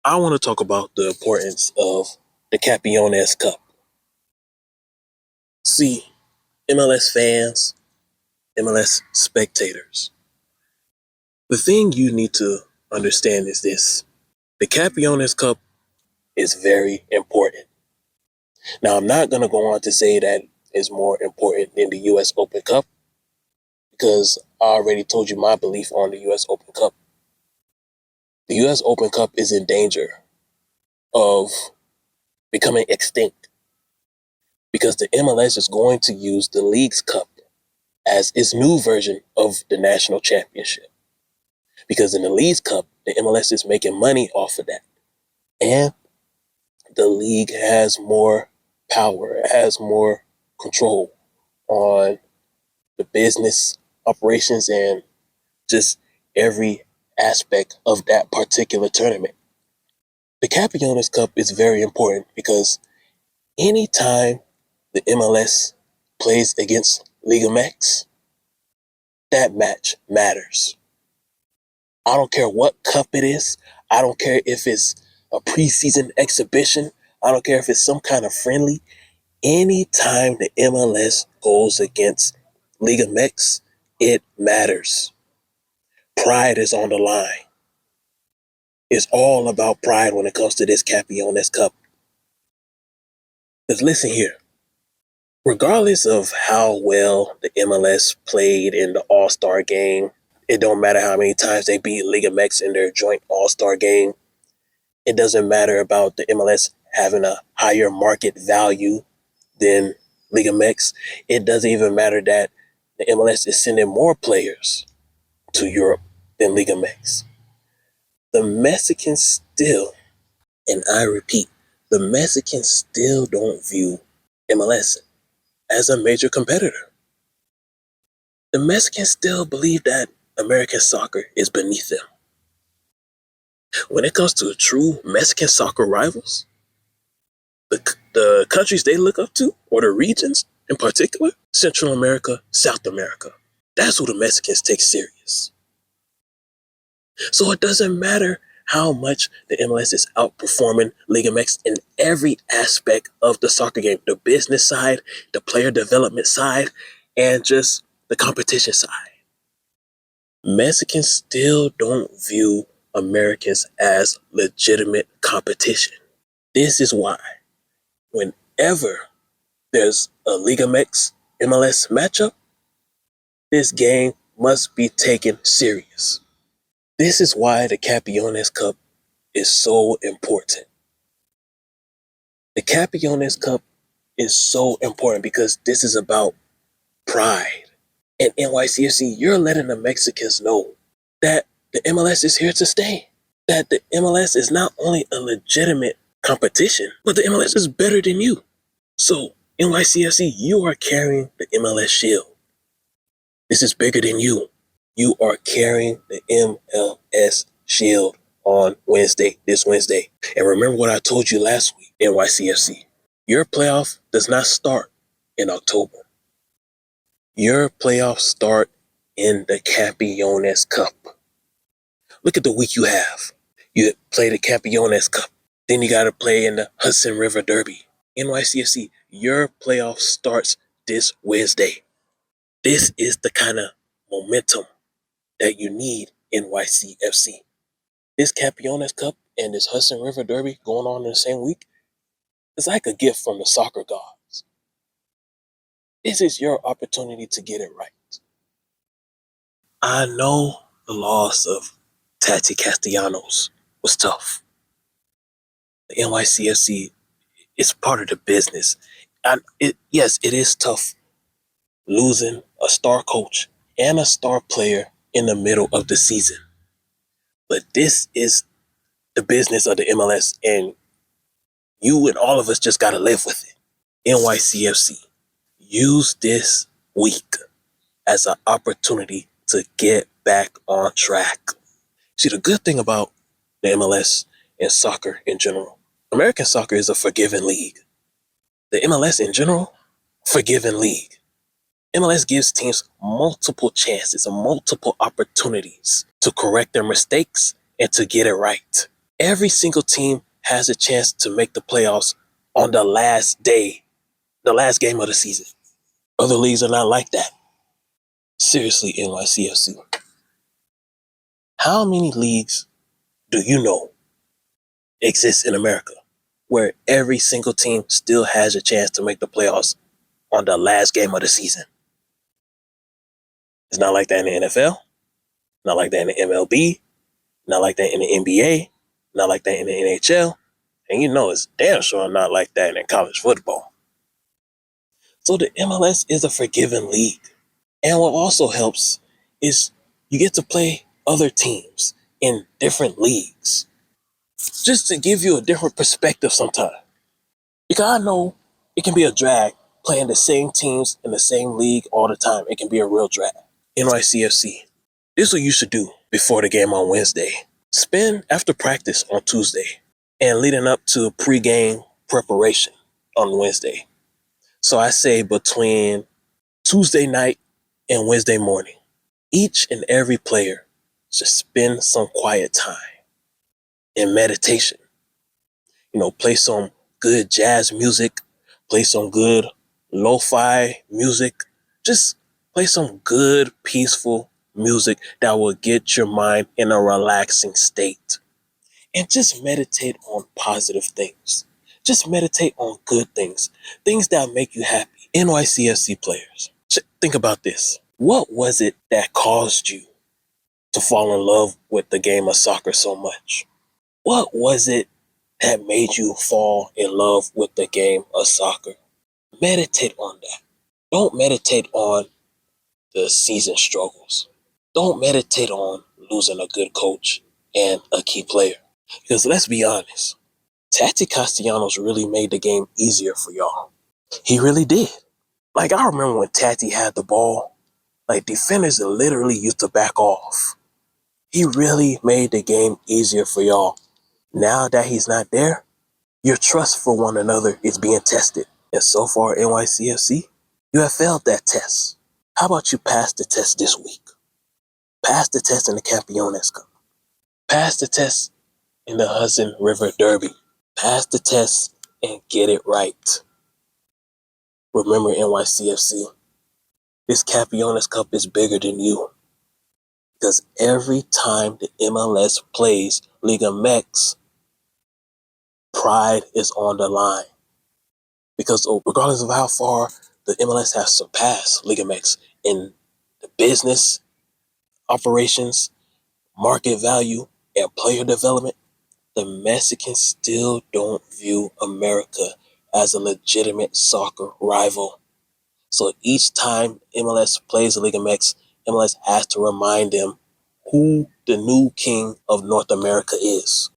I want to talk about the importance of the Campeones Cup. See, MLS fans, MLS spectators, the thing you need to understand is this. The Campeones Cup is very important. Now, I'm not going to go on to say that it's more important than the U.S. Open Cup because I already told you my belief on the U.S. Open Cup. The U.S. Open Cup is in danger of becoming extinct because the MLS is going to use the League's Cup as its new version of the national championship. Because in the League's Cup, the MLS is making money off of that. And the league has more power, has more control on the business operations and just every aspect of that particular tournament. The Campeones Cup is very important because anytime the MLS plays against Liga MX, that match matters. I don't care what cup it is. I don't care if it's a preseason exhibition. I don't care if it's some kind of friendly. Anytime the MLS goes against Liga MX, it matters. Pride is on the line. It's all about pride when it comes to this Campeones Cup. Because listen here, regardless of how well the MLS played in the All-Star game, it don't matter how many times they beat Liga MX in their joint All-Star game. It doesn't matter about the MLS having a higher market value than Liga MX. It doesn't even matter that the MLS is sending more players to Europe than Liga MX. The Mexicans still, and I repeat, the Mexicans still don't view MLS as a major competitor. The Mexicans still believe that American soccer is beneath them. When it comes to true Mexican soccer rivals, the countries they look up to, or the regions in particular, Central America, South America, that's who the Mexicans take serious. So it doesn't matter how much the MLS is outperforming Liga MX in every aspect of the soccer game, the business side, the player development side, and just the competition side. Mexicans still don't view Americans as legitimate competition. This is why whenever there's a Liga MX MLS matchup, this game must be taken serious. This is why the Campeones Cup is so important. The Campeones Cup is so important because this is about pride. And NYCFC, you're letting the Mexicans know that the MLS is here to stay. That the MLS is not only a legitimate competition, but the MLS is better than you. So, NYCFC, you are carrying the MLS shield. This is bigger than you. You are carrying the MLS shield on this Wednesday. And remember what I told you last week, NYCFC. Your playoff does not start in October. Your playoffs start in the Campeones Cup. Look at the week you have. You play the Campeones Cup. Then you got to play in the Hudson River Derby. NYCFC, your playoff starts this Wednesday. This is the kind of momentum that you need in NYCFC. This Campeones Cup and this Hudson River Derby going on in the same week is like a gift from the soccer gods. This is your opportunity to get it right. I know the loss of Tati Castellanos was tough. The NYCFC is part of the business. And yes, it is tough losing a star coach and a star player in the middle of the season. But this is the business of the MLS, and you and all of us just got to live with it. NYCFC, use this week as an opportunity to get back on track. See, the good thing about the MLS and soccer in general, American soccer is a forgiving league. The MLS in general, forgiving league. MLS gives teams multiple chances and multiple opportunities to correct their mistakes and to get it right. Every single team has a chance to make the playoffs on the last day, the last game of the season. Other leagues are not like that. Seriously, NYCFC. How many leagues do you know exist in America where every single team still has a chance to make the playoffs on the last game of the season? It's not like that in the NFL, not like that in the MLB, not like that in the NBA, not like that in the NHL, and you know it's damn sure not like that in college football. So the MLS is a forgiving league. And what also helps is you get to play other teams in different leagues, just to give you a different perspective sometimes. Because I know it can be a drag playing the same teams in the same league all the time. It can be a real drag. NYCFC, this is what you should do before the game on Wednesday. Spend after practice on Tuesday and leading up to pre-game preparation on Wednesday. So I say between Tuesday night and Wednesday morning, each and every player should spend some quiet time in meditation. You know, play some good jazz music, play some good lo-fi music, just play some good, peaceful music that will get your mind in a relaxing state. And just meditate on positive things. Just meditate on good things, things that make you happy. NYCFC players, think about this. What was it that caused you to fall in love with the game of soccer so much? What was it that made you fall in love with the game of soccer? Meditate on that. Don't meditate on the season struggles. Don't meditate on losing a good coach and a key player. Because let's be honest, Tati Castellanos really made the game easier for y'all. He really did. Like, I remember when Tati had the ball, like, defenders literally used to back off. He really made the game easier for y'all. Now that he's not there, your trust for one another is being tested. And so far, NYCFC, you have failed that test. How about you pass the test this week? Pass the test in the Campeones Cup. Pass the test in the Hudson River Derby. Pass the test and get it right. Remember, NYCFC, this Campeones Cup is bigger than you. Because every time the MLS plays Liga MX, pride is on the line. Because regardless of how far the MLS has surpassed Liga MX in the business, operations, market value, and player development, the Mexicans still don't view America as a legitimate soccer rival. So each time MLS plays Liga MX, MLS has to remind them who the new king of North America is.